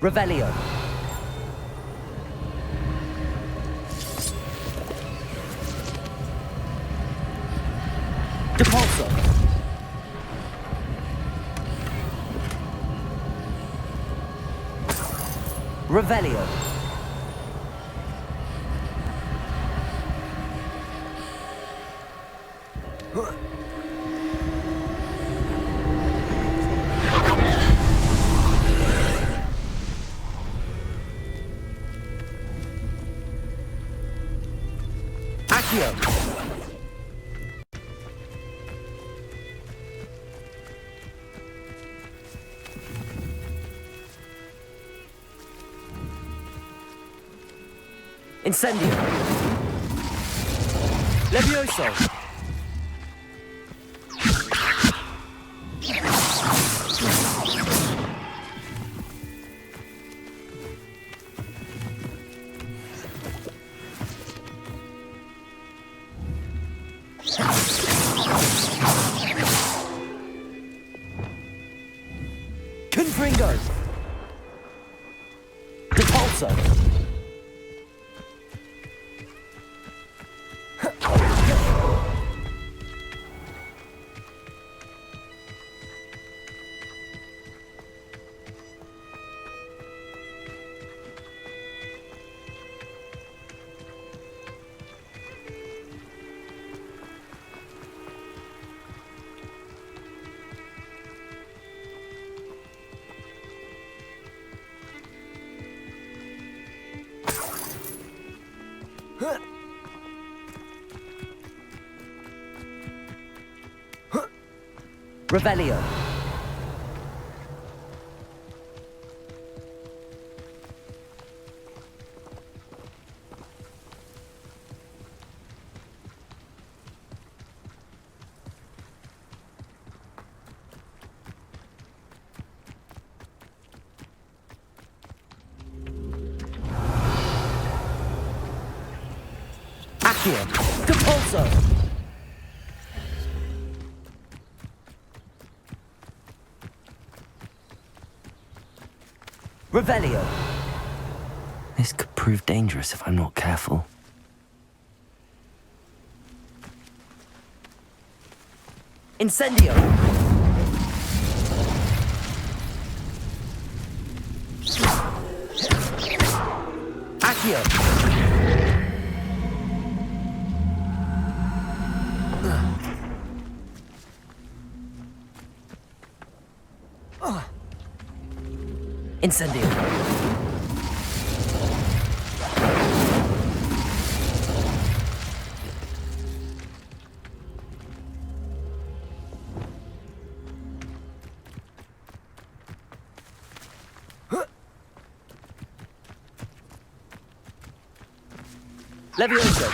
Revelio. Depulso. Revelio. Accio. Incendio. Levioso. Confringo. Depulso. Revelio. Accio. Depulso. Revelio. This could prove dangerous if I'm not careful. Incendio. Accio. Incendio. Levioso.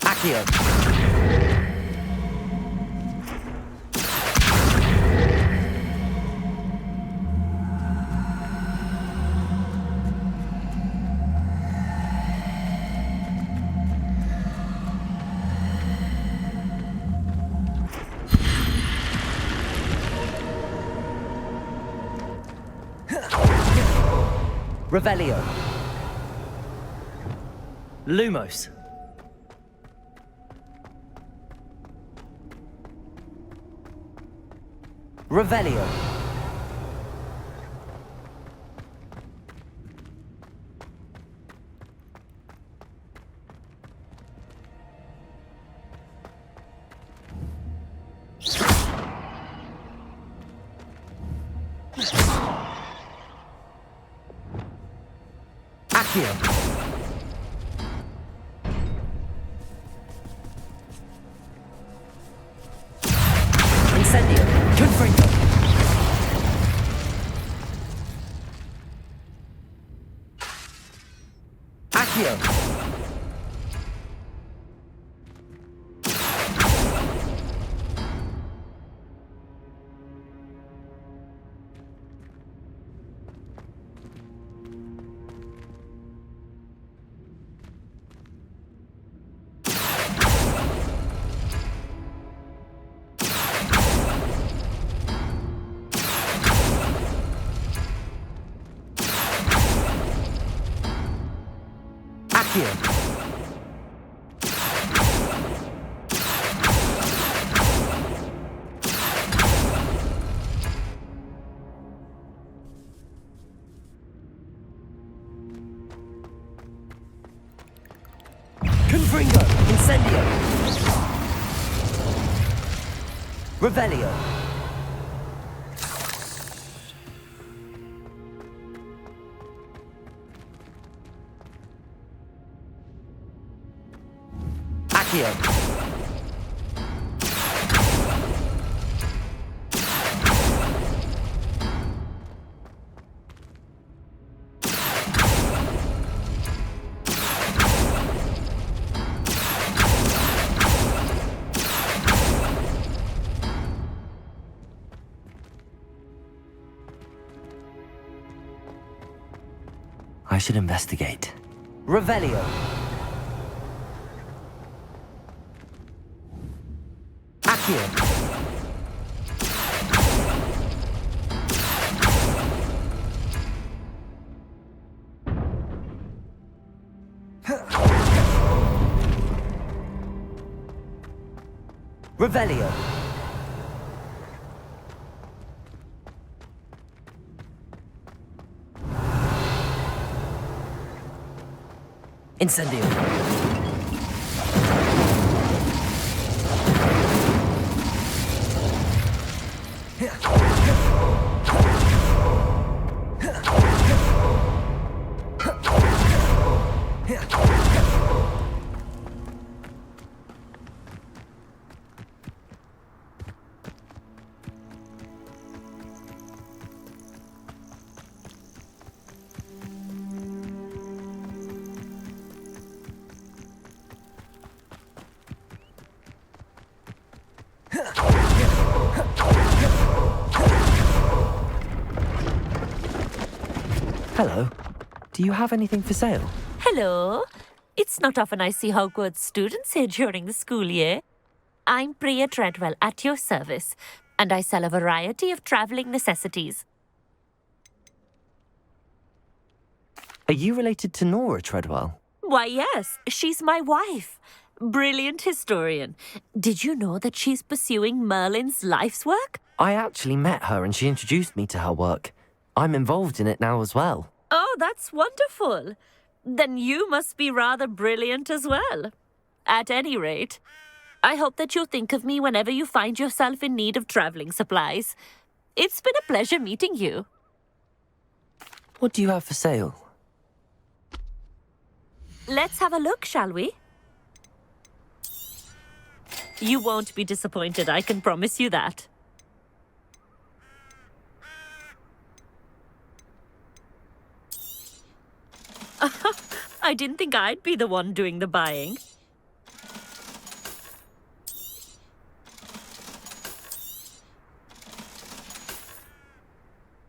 Accio. Revelio. Lumos. Revelio. Accio. Incendio. Confringo. Accio. Accio. Confringo. Incendio. Revelio. Accio. I should investigate. Revelio. Accio. Revelio. Incendio. Hello. Do you have anything for sale? Hello. It's not often I see Hogwarts students here during the school year. I'm Priya Treadwell at your service, and I sell a variety of travelling necessities. Are you related to Nora Treadwell? Why, yes, she's my wife. Brilliant historian. Did you know that she's pursuing Merlin's life's work? I actually met her and she introduced me to her work. I'm involved in it now as well. Oh, that's wonderful. Then you must be rather brilliant as well. At any rate, I hope that you'll think of me whenever you find yourself in need of travelling supplies. It's been a pleasure meeting you. What do you have for sale? Let's have a look, shall we? You won't be disappointed, I can promise you that. I didn't think I'd be the one doing the buying.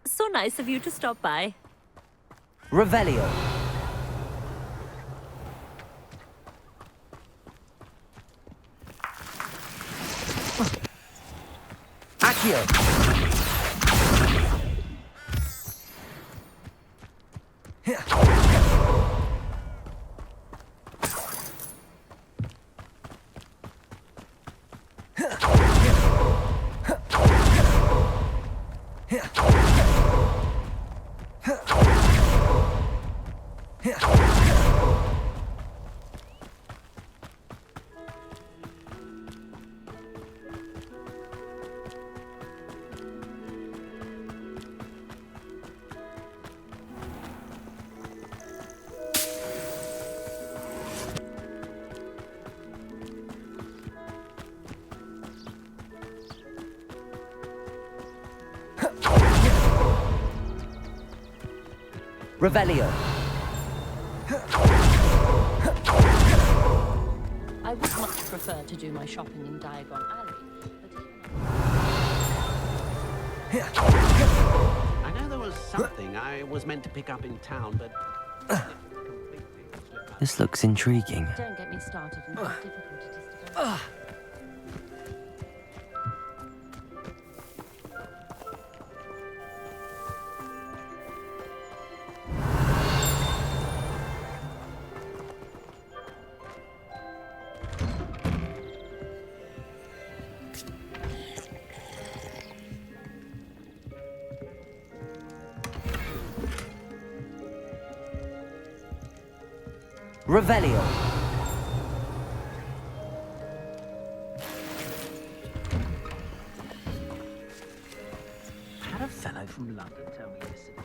So nice of you to stop by. Revelio. Accio. Revelio. I would much prefer to do my shopping in Diagon Alley, but I know there was something I was meant to pick up in town, but... This looks intriguing. don't get me started on how difficult it is to go. Revelio. Had a fellow from London tell me yesterday.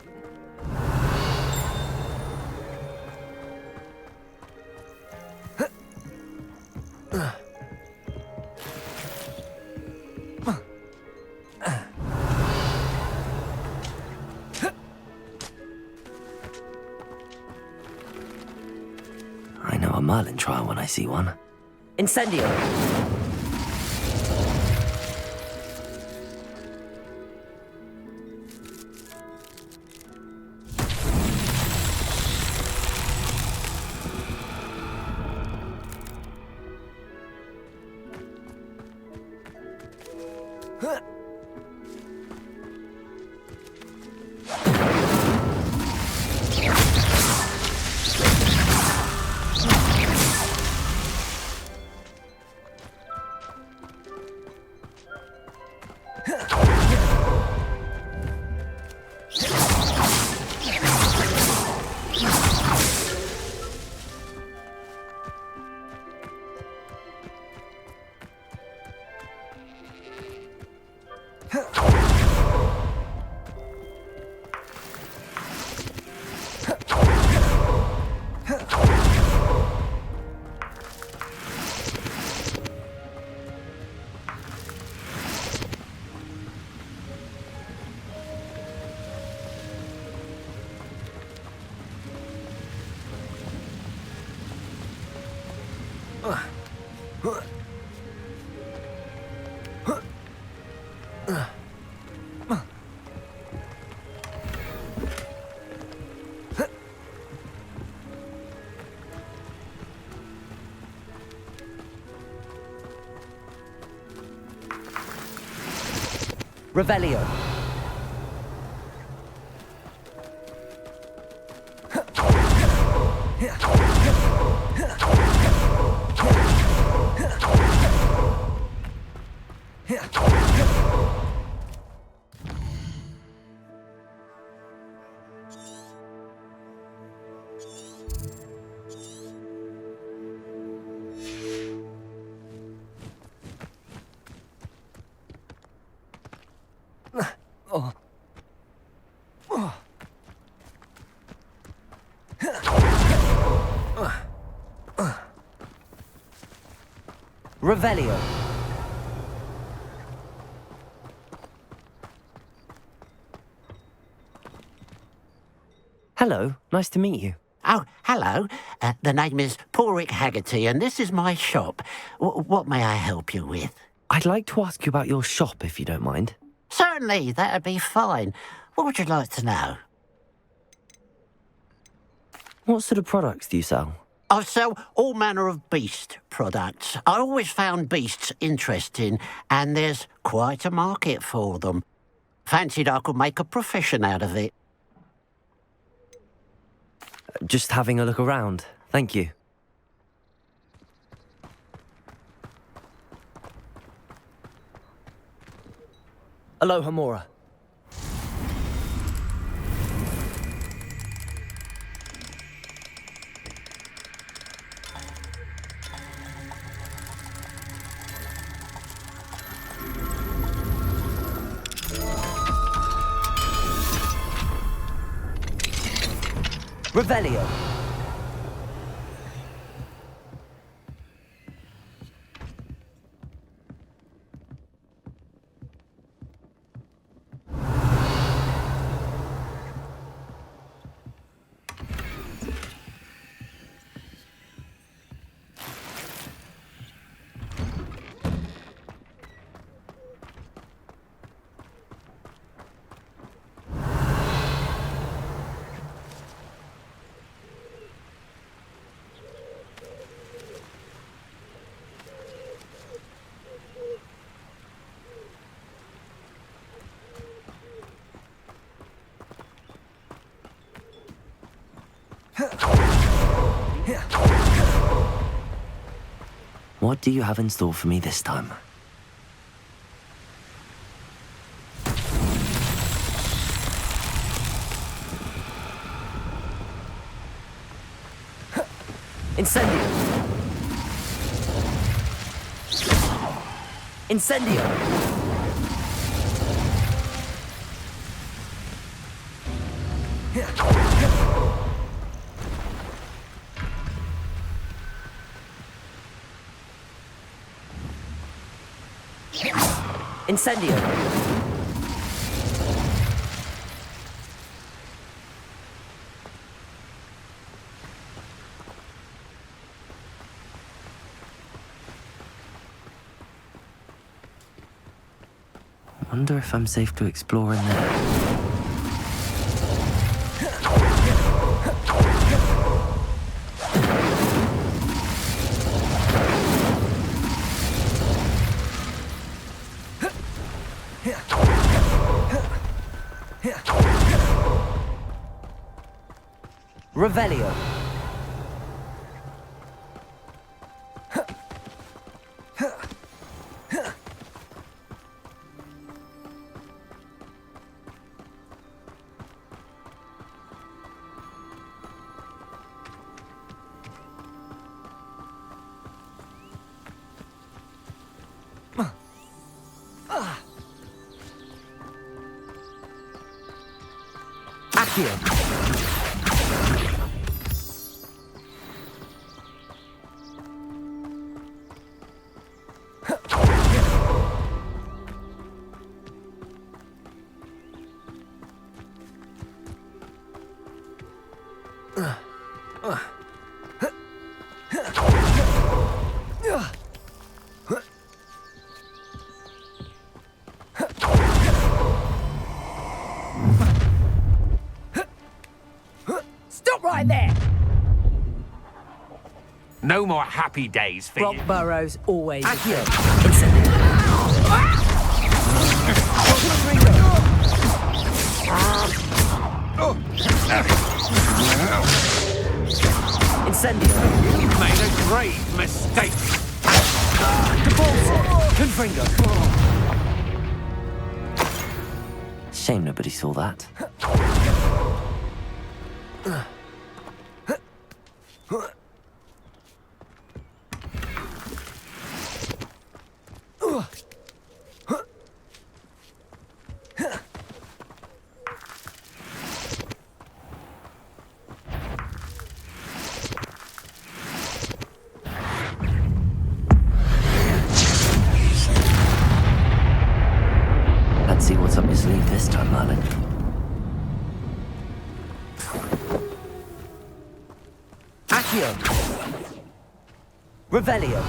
I know a Merlin trial when I see one. Incendio. Revelio. Revelio. Hello, nice to meet you. Oh, hello. The name is Portkey Haggerty, and this is my shop. What may I help you with? I'd like to ask you about your shop, if you don't mind. Certainly, that'd be fine. What would you like to know? What sort of products do you sell? I sell all manner of beast products. I always found beasts interesting, and there's quite a market for them. Fancied I could make a profession out of it. Just having a look around. Thank you. Aloha Mora. Revelio. What do you have in store for me this time? Incendio. Incendio. Incendio. Wonder if I'm safe to explore in there. Revelio. Accio. Stop right there! No more happy days for you. Rockborough's always... Accio. Incendio. Incendio. You've made a grave mistake. Confringo. Shame nobody saw that. Let's see what's up your sleeve this time, Merlin. Accio. Revelio.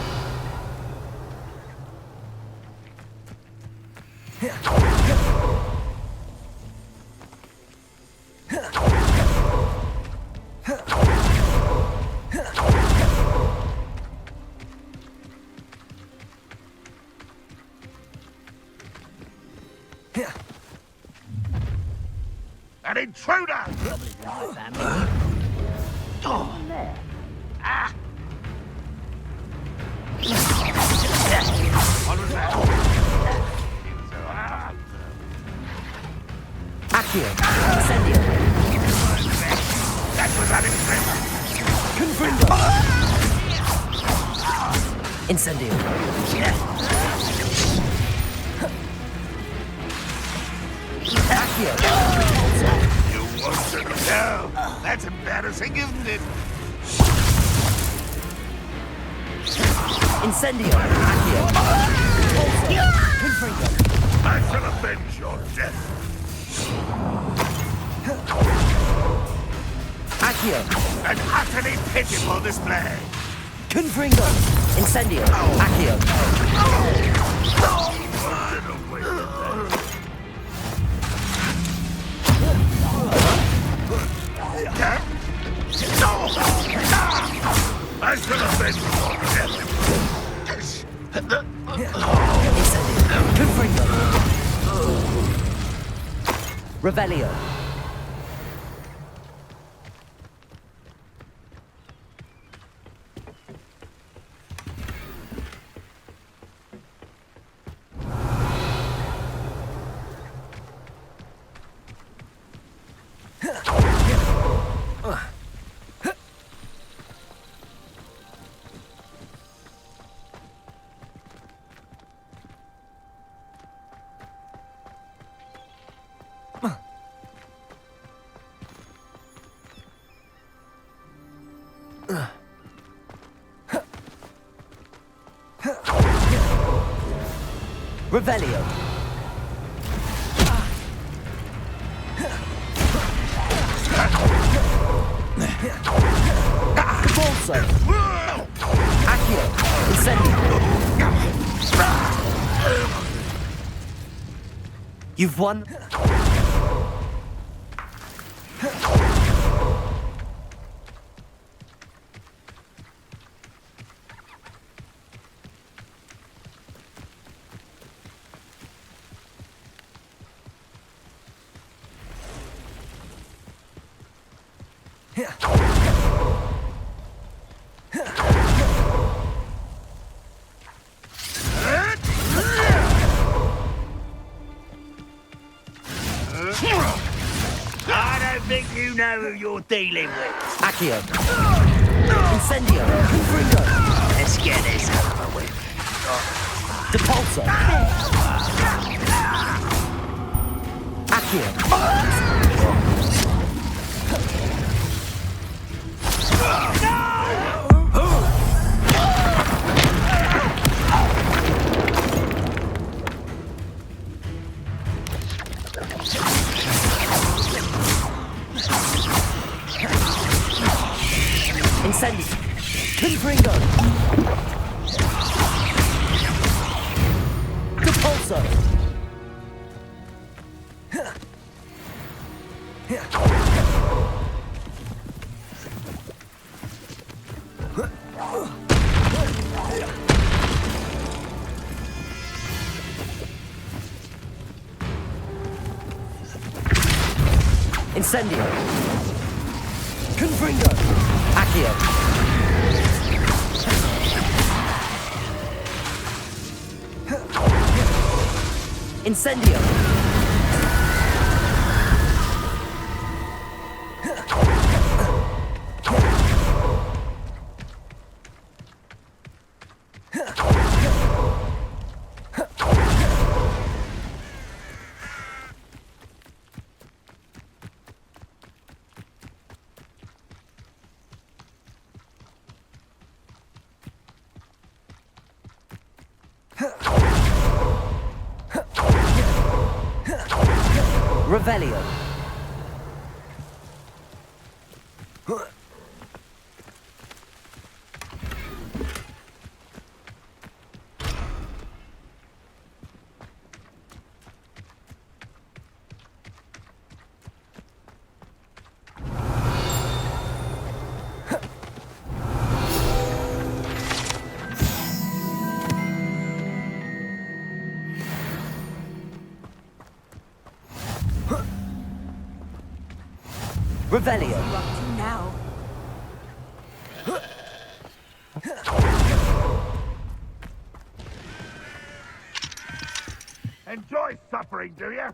An intruder! Accio. Incendio. That was unexpected. Confringo. Incendio. Accio. You want to know? That's embarrassing, isn't it? Incendio. Accio. Confringo. I shall avenge your death. Accio. An utterly pitiful display. Confringo. Incendio. Accio. I shall avenge your death. Incendio. Confringo. Revelio. Revelio. Bolso. Accio. Incendio. You've won. I don't think you know who you're dealing with. Accio. Incendio. Confringo. Let's get this over with. Depulso. Accio. Incendio. Confringo. Depulso. Incendio. Confringo. Accio. Incendio. Revelio. Revelio. Now. Enjoy suffering, do you?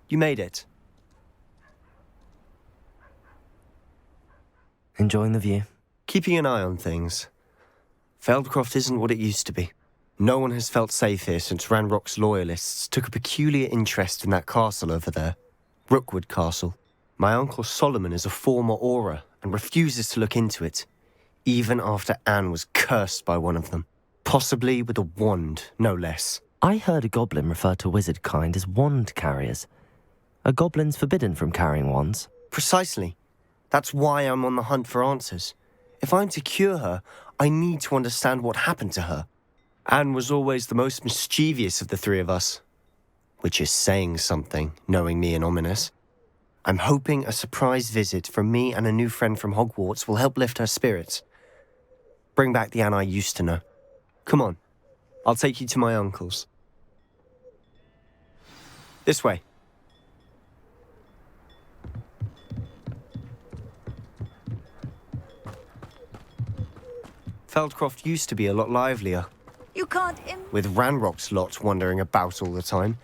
You made it. Enjoying the view? Keeping an eye on things. Feldcroft isn't what it used to be. No one has felt safe here since Ranrock's loyalists took a peculiar interest in that castle over there. Rookwood Castle. My uncle Solomon is a former Auror and refuses to look into it, even after Anne was cursed by one of them. Possibly with a wand, no less. I heard a goblin refer to wizard kind as wand carriers. Are goblins forbidden from carrying wands? Precisely. That's why I'm on the hunt for answers. If I'm to cure her, I need to understand what happened to her. Anne was always the most mischievous of the three of us. Which is saying something, knowing me and Ominous. I'm hoping a surprise visit from me and a new friend from Hogwarts will help lift her spirits. Bring back the Anne I used to know. Come on, I'll take you to my uncle's. This way. Feldcroft used to be a lot livelier. You can't With Ranrock's lot wandering about all the time,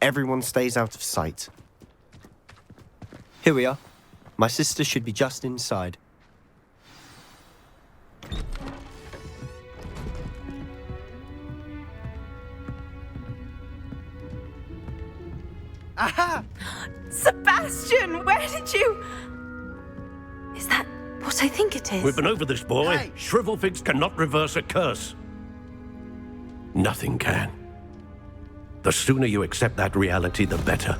everyone stays out of sight. Here we are. My sister should be just inside. Aha! Sebastian, where did you... Is that what I think it is? We've been over this, boy. Hey. Shrivelfigs cannot reverse a curse. Nothing can. The sooner you accept that reality, the better.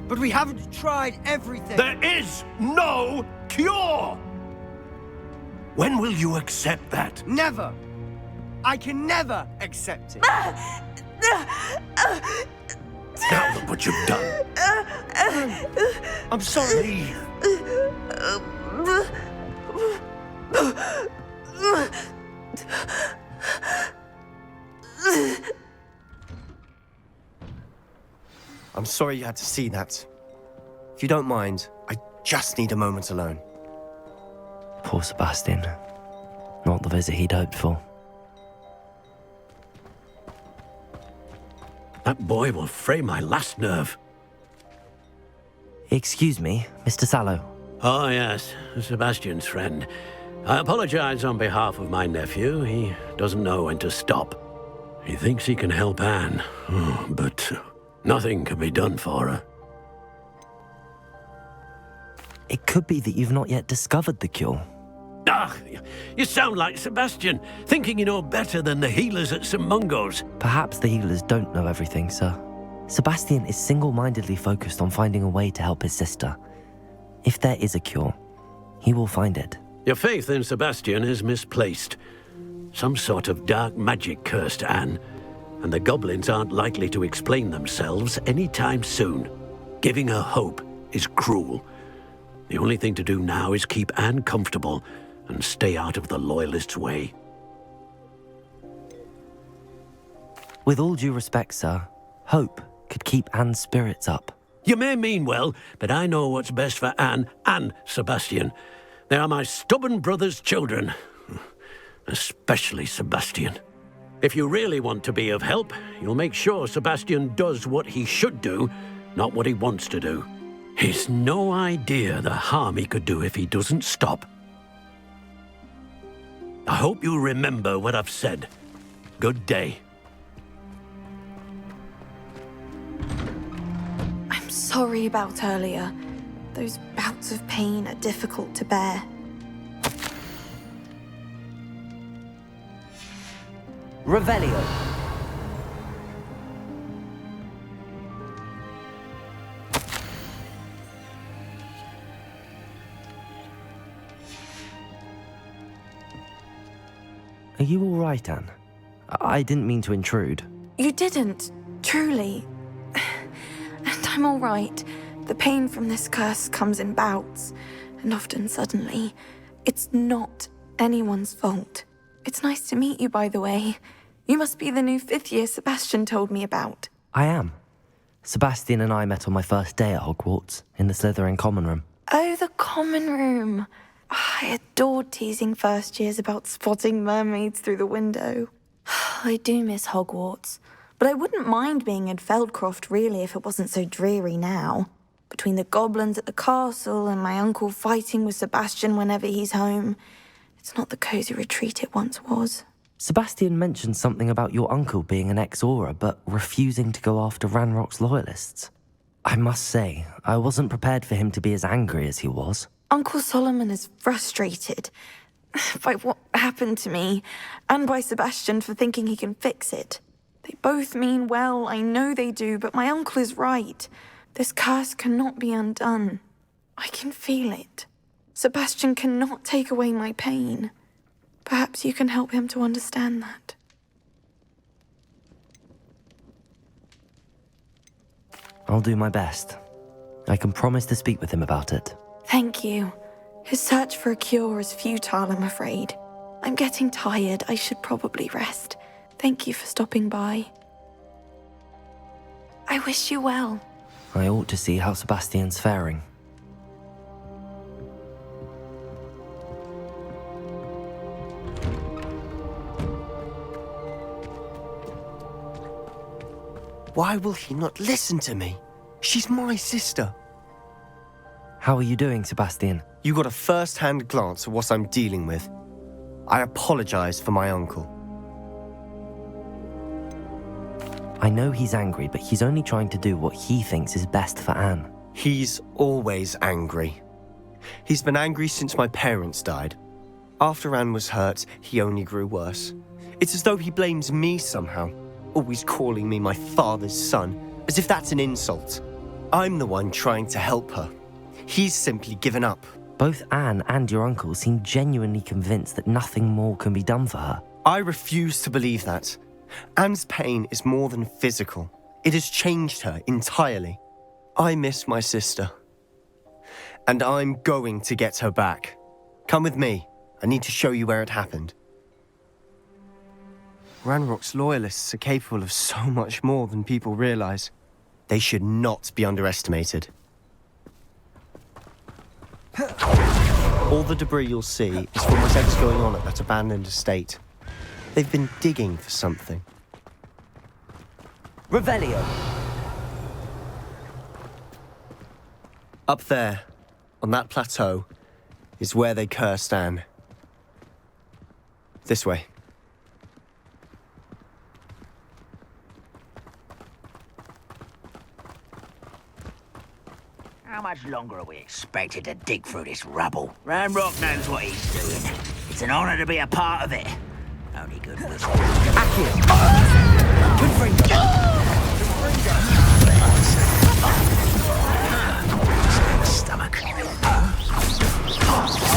But we haven't tried everything. There is no cure! When will you accept that? Never. I can never accept it. Now look what you've done. I'm sorry. Leave. I'm sorry you had to see that. If you don't mind, I just need a moment alone. Poor Sebastian. Not the visit he'd hoped for. That boy will fray my last nerve. Excuse me, Mr. Sallow. Oh, yes, Sebastian's friend. I apologize on behalf of my nephew. He doesn't know when to stop. He thinks he can help Anne, but nothing can be done for her. It could be that you've not yet discovered the cure. Ah, you sound like Sebastian, thinking you know better than the healers at St. Mungo's. Perhaps the healers don't know everything, sir. Sebastian is single-mindedly focused on finding a way to help his sister. If there is a cure, he will find it. Your faith in Sebastian is misplaced. Some sort of dark magic cursed Anne, and the goblins aren't likely to explain themselves anytime soon. Giving her hope is cruel. The only thing to do now is keep Anne comfortable and stay out of the Loyalists' way. With all due respect, sir, hope could keep Anne's spirits up. You may mean well, but I know what's best for Anne and Sebastian. They are my stubborn brother's children. Especially Sebastian. If you really want to be of help, you'll make sure Sebastian does what he should do, not what he wants to do. He's no idea the harm he could do if he doesn't stop. I hope you remember what I've said. Good day. I'm sorry about earlier. Those bouts of pain are difficult to bear. Revelio. Are you all right, Anne? I didn't mean to intrude. You didn't, truly. And I'm all right. The pain from this curse comes in bouts, and often suddenly. It's not anyone's fault. It's nice to meet you, by the way. You must be the new 5th year Sebastian told me about. I am. Sebastian and I met on my first day at Hogwarts, in the Slytherin common room. Oh, the common room. I adored teasing first years about spotting mermaids through the window. I do miss Hogwarts, but I wouldn't mind being in Feldcroft really if it wasn't so dreary now. Between the goblins at the castle and my uncle fighting with Sebastian whenever he's home, it's not the cosy retreat it once was. Sebastian mentioned something about your uncle being an ex-Auror, but refusing to go after Ranrock's loyalists. I must say, I wasn't prepared for him to be as angry as he was. Uncle Solomon is frustrated by what happened to me, and by Sebastian for thinking he can fix it. They both mean well, I know they do, but my uncle is right. This curse cannot be undone. I can feel it. Sebastian cannot take away my pain. Perhaps you can help him to understand that. I'll do my best. I can promise to speak with him about it. Thank you. His search for a cure is futile, I'm afraid. I'm getting tired. I should probably rest. Thank you for stopping by. I wish you well. I ought to see how Sebastian's faring. Why will he not listen to me? She's my sister. How are you doing, Sebastian? You got a first-hand glance at what I'm dealing with. I apologize for my uncle. I know he's angry, but he's only trying to do what he thinks is best for Anne. He's always angry. He's been angry since my parents died. After Anne was hurt, he only grew worse. It's as though he blames me somehow, always calling me my father's son, as if that's an insult. I'm the one trying to help her. He's simply given up. Both Anne and your uncle seem genuinely convinced that nothing more can be done for her. I refuse to believe that. Anne's pain is more than physical. It has changed her entirely. I miss my sister. And I'm going to get her back. Come with me. I need to show you where it happened. Ranrock's loyalists are capable of so much more than people realize. They should not be underestimated. All the debris you'll see is from whatever's going on at that abandoned estate. They've been digging for something. Revelio. Up there, on that plateau, is where they cursed Anne. This way. How much longer are we expected to dig through this rubble? Ranrock knows what he's doing. It's an honor to be a part of it. Only good wizards. Stomach.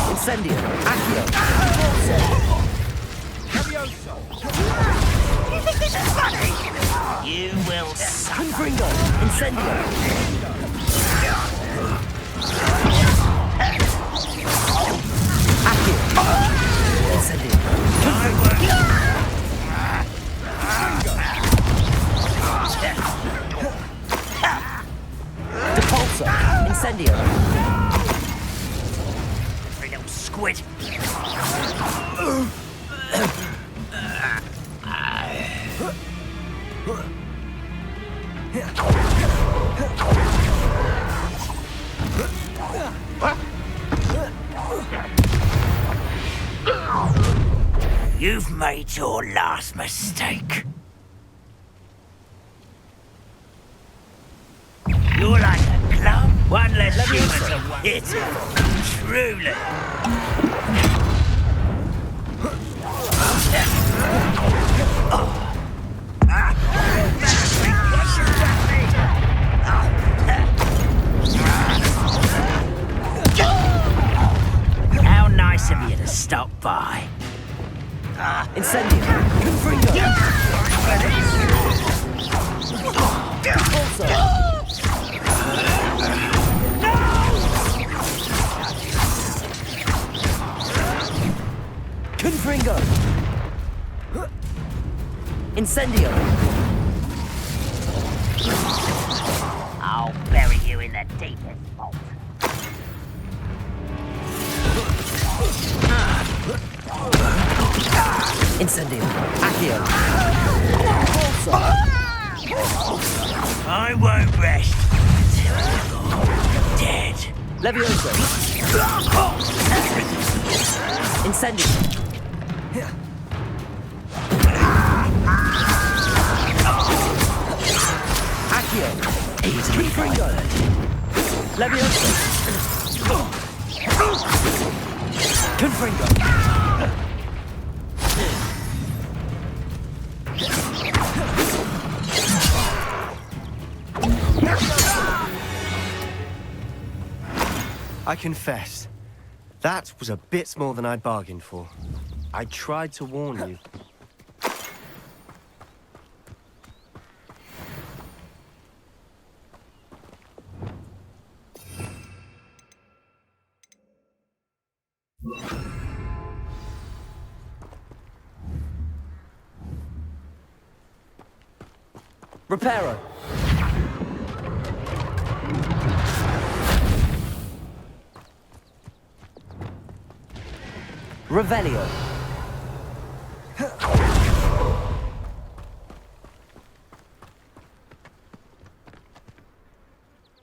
Incendio. Accio. You think this is funny? You will suffer. Confringo. Incendio. Depulso. Incendio. Free little squid. You've made your last mistake. You're like a club. One less human to hit. Truly. How nice of you to stop by. Incendio. Confringo. Depulso. Confringo. Incendio. I'll bury you in the deepest vault. Incendio. Accio. Depulso. I won't rest until you're dead. Levioso. Incendio. Accio. Confringo. Levioso. Confringo. I confess, that was a bit more than I'd bargained for. I tried to warn you. Reparo. Revelio.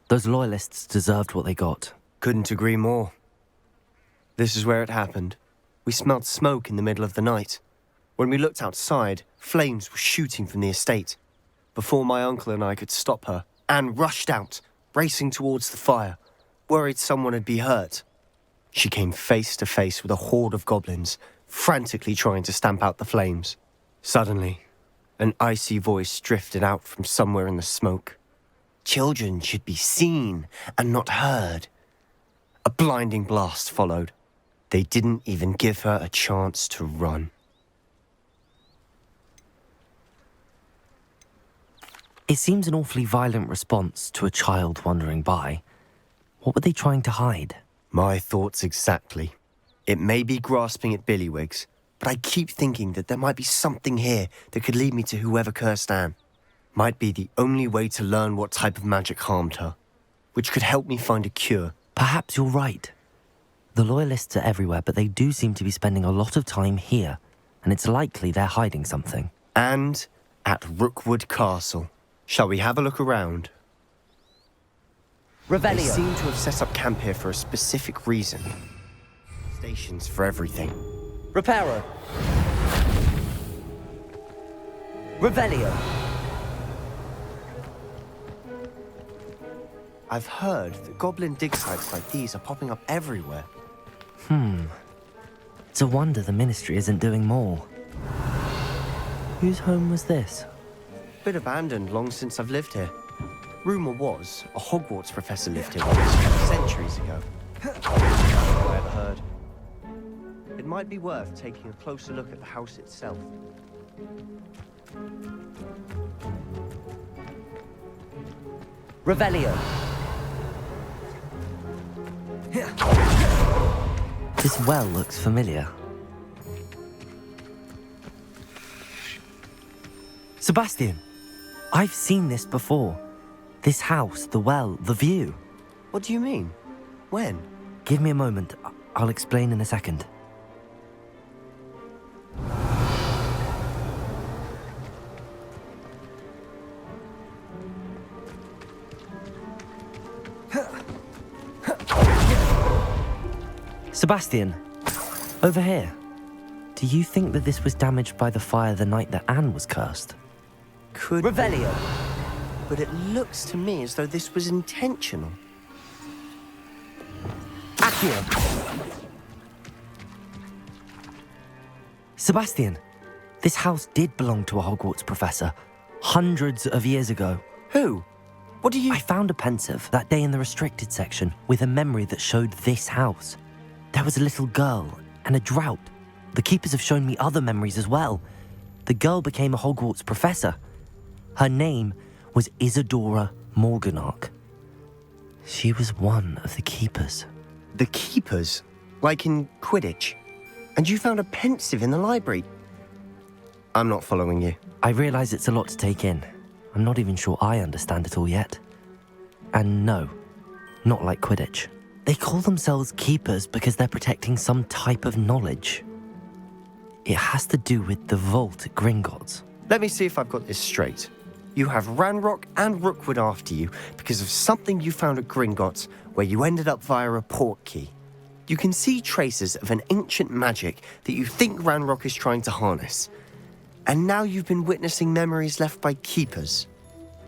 Those loyalists deserved what they got. Couldn't agree more. This is where it happened. We smelled smoke in the middle of the night. When we looked outside, flames were shooting from the estate. Before my uncle and I could stop her, Anne rushed out, racing towards the fire, worried someone had been hurt. She came face to face with a horde of goblins, frantically trying to stamp out the flames. Suddenly, an icy voice drifted out from somewhere in the smoke. Children should be seen and not heard. A blinding blast followed. They didn't even give her a chance to run. It seems an awfully violent response to a child wandering by. What were they trying to hide? My thoughts exactly. It may be grasping at billywhigs, but I keep thinking that there might be something here that could lead me to whoever cursed Anne. Might be the only way to learn what type of magic harmed her, which could help me find a cure. Perhaps you're right. The Loyalists are everywhere, but they do seem to be spending a lot of time here, and it's likely they're hiding something. And at Rookwood Castle. Shall we have a look around? Revelio. They seem to have set up camp here for a specific reason. Stations for everything. Reparo. Revelio. I've heard that goblin dig sites like these are popping up everywhere. It's a wonder the Ministry isn't doing more. Whose home was this? Been abandoned long since I've lived here. Rumour was a Hogwarts professor lived here once, centuries ago. I ever heard. It might be worth taking a closer look at the house itself. Revelio. This well looks familiar. Sebastian, I've seen this before. This house, the well, the view. What do you mean? When? Give me a moment. I'll explain in a second. Sebastian, over here. Do you think that this was damaged by the fire the night that Anne was cursed? Could Revelio. But it looks to me as though this was intentional. Accio. Sebastian, this house did belong to a Hogwarts professor, hundreds of years ago. Who? What do you... I found a pensive that day in the restricted section with a memory that showed this house. There was a little girl and a drought. The keepers have shown me other memories as well. The girl became a Hogwarts professor. Her name was Isadora Morganach. She was one of the keepers. The keepers? Like in Quidditch? And you found a pensive in the library? I'm not following you. I realize it's a lot to take in. I'm not even sure I understand it all yet. And no, not like Quidditch. They call themselves keepers because they're protecting some type of knowledge. It has to do with the vault at Gringotts. Let me see if I've got this straight. You have Ranrock and Rookwood after you because of something you found at Gringotts where you ended up via a portkey. You can see traces of an ancient magic that you think Ranrock is trying to harness. And now you've been witnessing memories left by keepers.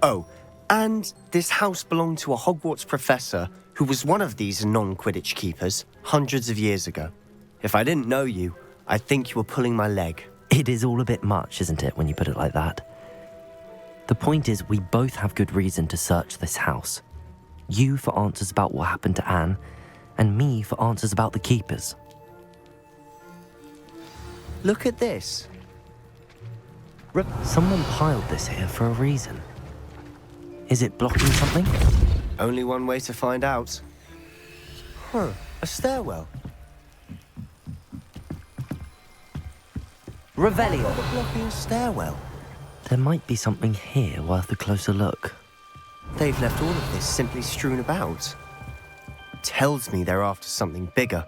Oh, and this house belonged to a Hogwarts professor who was one of these non-Quidditch keepers hundreds of years ago. If I didn't know you, I'd think you were pulling my leg. It is all a bit much, isn't it, when you put it like that? The point is, we both have good reason to search this house. You for answers about what happened to Anne, and me for answers about the keepers. Look at this. Someone piled this here for a reason. Is it blocking something? Only one way to find out. A stairwell. Revelio. What's blocking a stairwell? There might be something here worth a closer look. They've left all of this simply strewn about. Tells me they're after something bigger.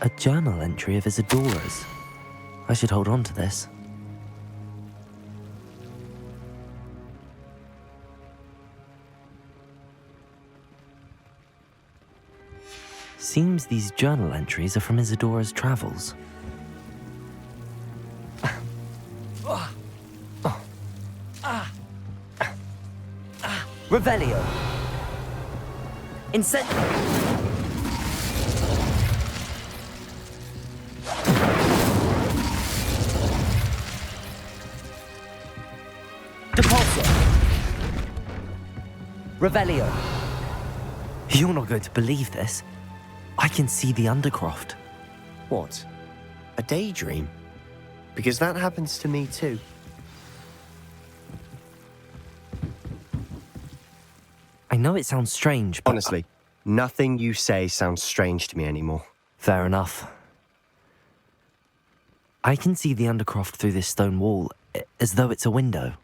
A journal entry of Isadora's. I should hold on to this. Seems these journal entries are from Isadora's travels. Revelio. Incendio. Depulso. Revelio. You're not going to believe this. I can see the Undercroft. What? A daydream? Because that happens to me too. I know it sounds strange, but... Honestly, nothing you say sounds strange to me anymore. Fair enough. I can see the Undercroft through this stone wall, as though it's a window.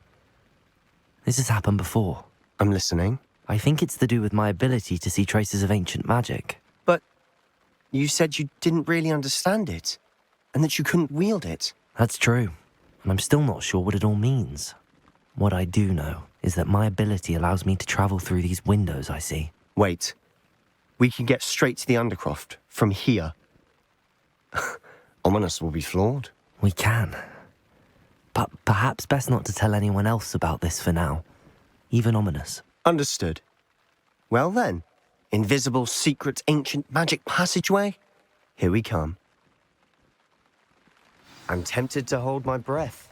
This has happened before. I'm listening. I think it's to do with my ability to see traces of ancient magic. But you said you didn't really understand it, and that you couldn't wield it. That's true, and I'm still not sure what it all means. What I do know is that my ability allows me to travel through these windows I see. Wait. We can get straight to the Undercroft from here. Ominous will be floored. We can. But perhaps best not to tell anyone else about this for now. Even Ominous. Understood. Well then, invisible, secret, ancient magic passageway? Here we come. I'm tempted to hold my breath.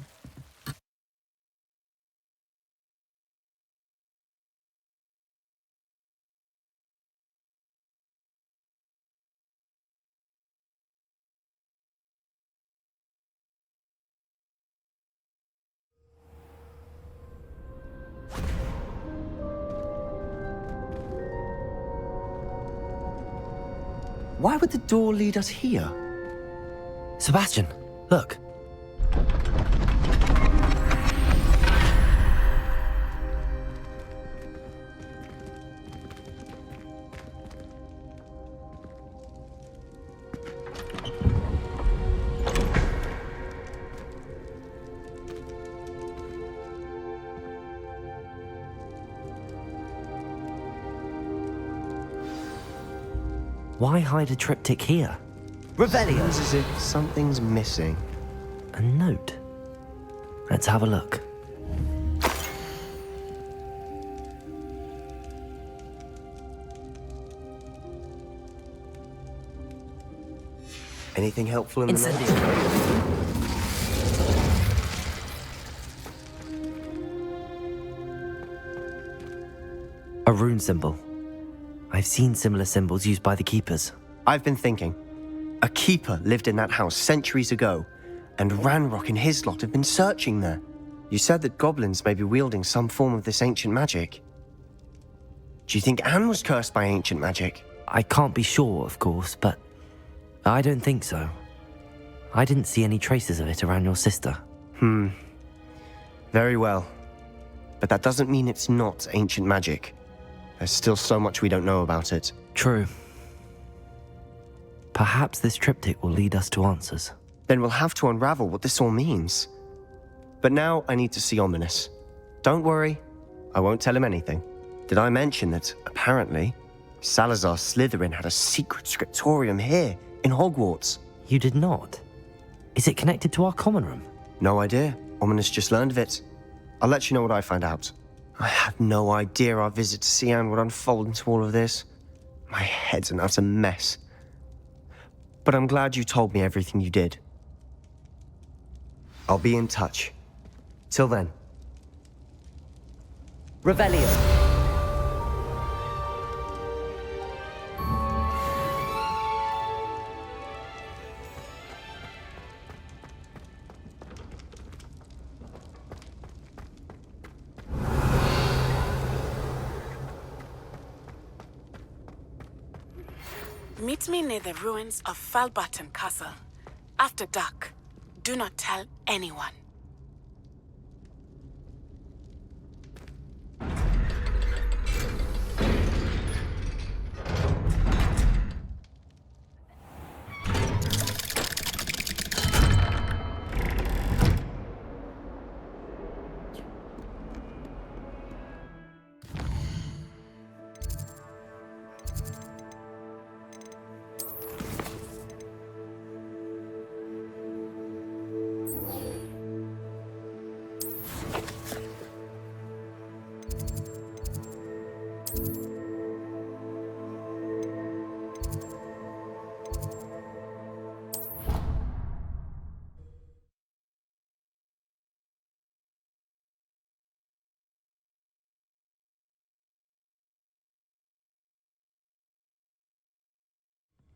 Why would the door lead us here? Sebastian, look. Why hide a triptych here? Revelio. Seems as if something's missing. A note. Let's have a look. Anything helpful in the note? A rune symbol. I've seen similar symbols used by the keepers. I've been thinking. A keeper lived in that house centuries ago, and Ranrock and his lot have been searching there. You said that goblins may be wielding some form of this ancient magic. Do you think Anne was cursed by ancient magic? I can't be sure, of course, but I don't think so. I didn't see any traces of it around your sister. Very well. But that doesn't mean it's not ancient magic. There's still so much we don't know about it. True. Perhaps this triptych will lead us to answers. Then we'll have to unravel what this all means. But now I need to see Ominous. Don't worry, I won't tell him anything. Did I mention that, apparently, Salazar Slytherin had a secret scriptorium here, in Hogwarts? You did not? Is it connected to our common room? No idea. Ominous just learned of it. I'll let you know what I find out. I had no idea our visit to Cian would unfold into all of this. My head's an utter mess. But I'm glad you told me everything you did. I'll be in touch. Till then. Revelio. Meet me near the ruins of Falbaton Castle. After dark. Do not tell anyone.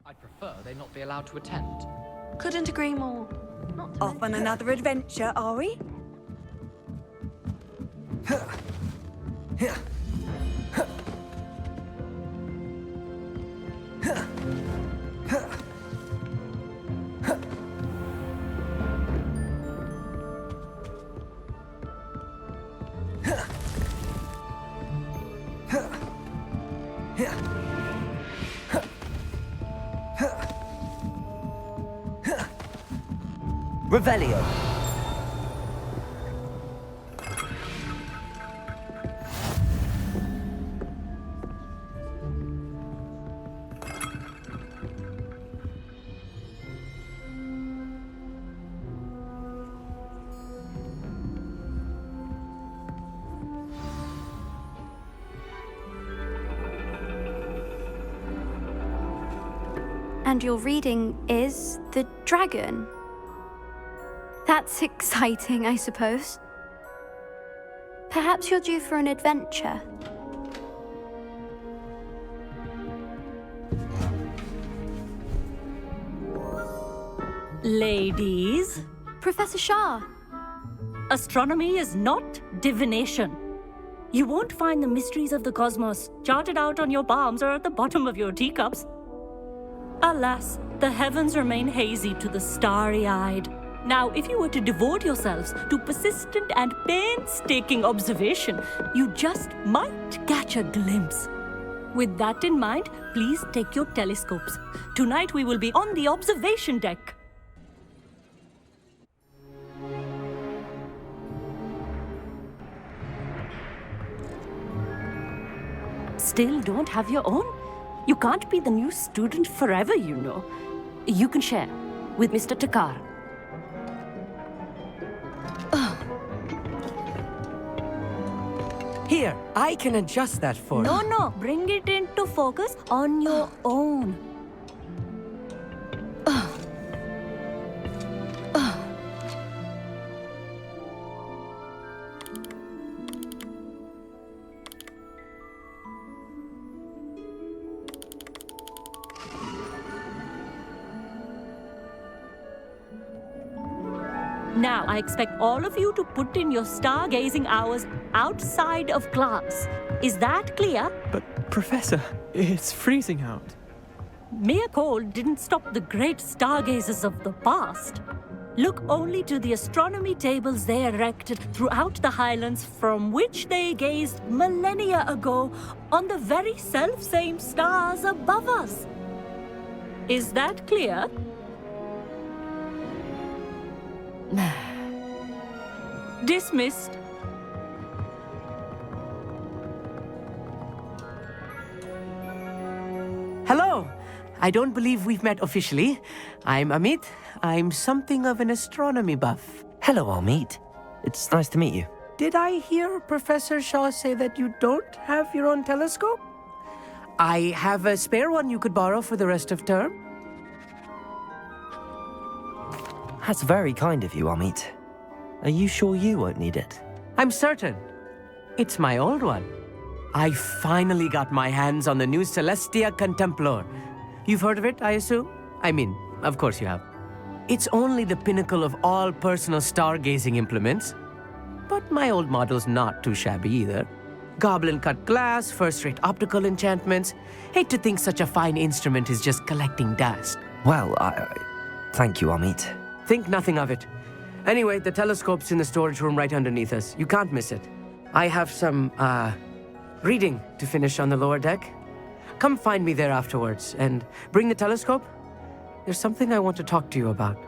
I'd prefer they not be allowed to attend. Couldn't agree more. Not to Off on another adventure, are we? Revelio. And your reading is The Dragon. That's exciting, I suppose. Perhaps you're due for an adventure. Ladies, Professor Shah. astronomy is not divination. You won't find the mysteries of the cosmos charted out on your palms or at the bottom of your teacups. Alas, the heavens remain hazy to the starry-eyed. Now, if you were to devote yourselves to persistent and painstaking observation, you just might catch a glimpse. With that in mind, please take your telescopes. Tonight we will be on the observation deck. Still don't have your own? You can't be the new student forever, you know. You can share with Mr. Takar. Here, I can adjust that for you. No, bring it into focus on your own. Now, I expect all of you to put in your stargazing hours outside of class. Is that clear? But, Professor, it's freezing out. Mere cold didn't stop the great stargazers of the past. Look only to the astronomy tables they erected throughout the highlands from which they gazed millennia ago on the very self-same stars above us. Is that clear? Dismissed. Hello. I don't believe we've met officially. I'm Amit. I'm something of an astronomy buff. Hello, Amit. It's nice to meet you. Did I hear Professor Shaw say that you don't have your own telescope? I have a spare one you could borrow for the rest of term. That's very kind of you, Amit. Are you sure you won't need it? I'm certain. It's my old one. I finally got my hands on the new Celestia Contemplor. You've heard of it, I assume? I mean, of course you have. It's only the pinnacle of all personal stargazing implements. But my old model's not too shabby either. Goblin-cut glass, first-rate optical enchantments. Hate to think such a fine instrument is just collecting dust. Well, thank you, Amit. Think nothing of it. Anyway, the telescope's in the storage room right underneath us. You can't miss it. I have some, reading to finish on the lower deck. Come find me there afterwards, and bring the telescope. There's something I want to talk to you about.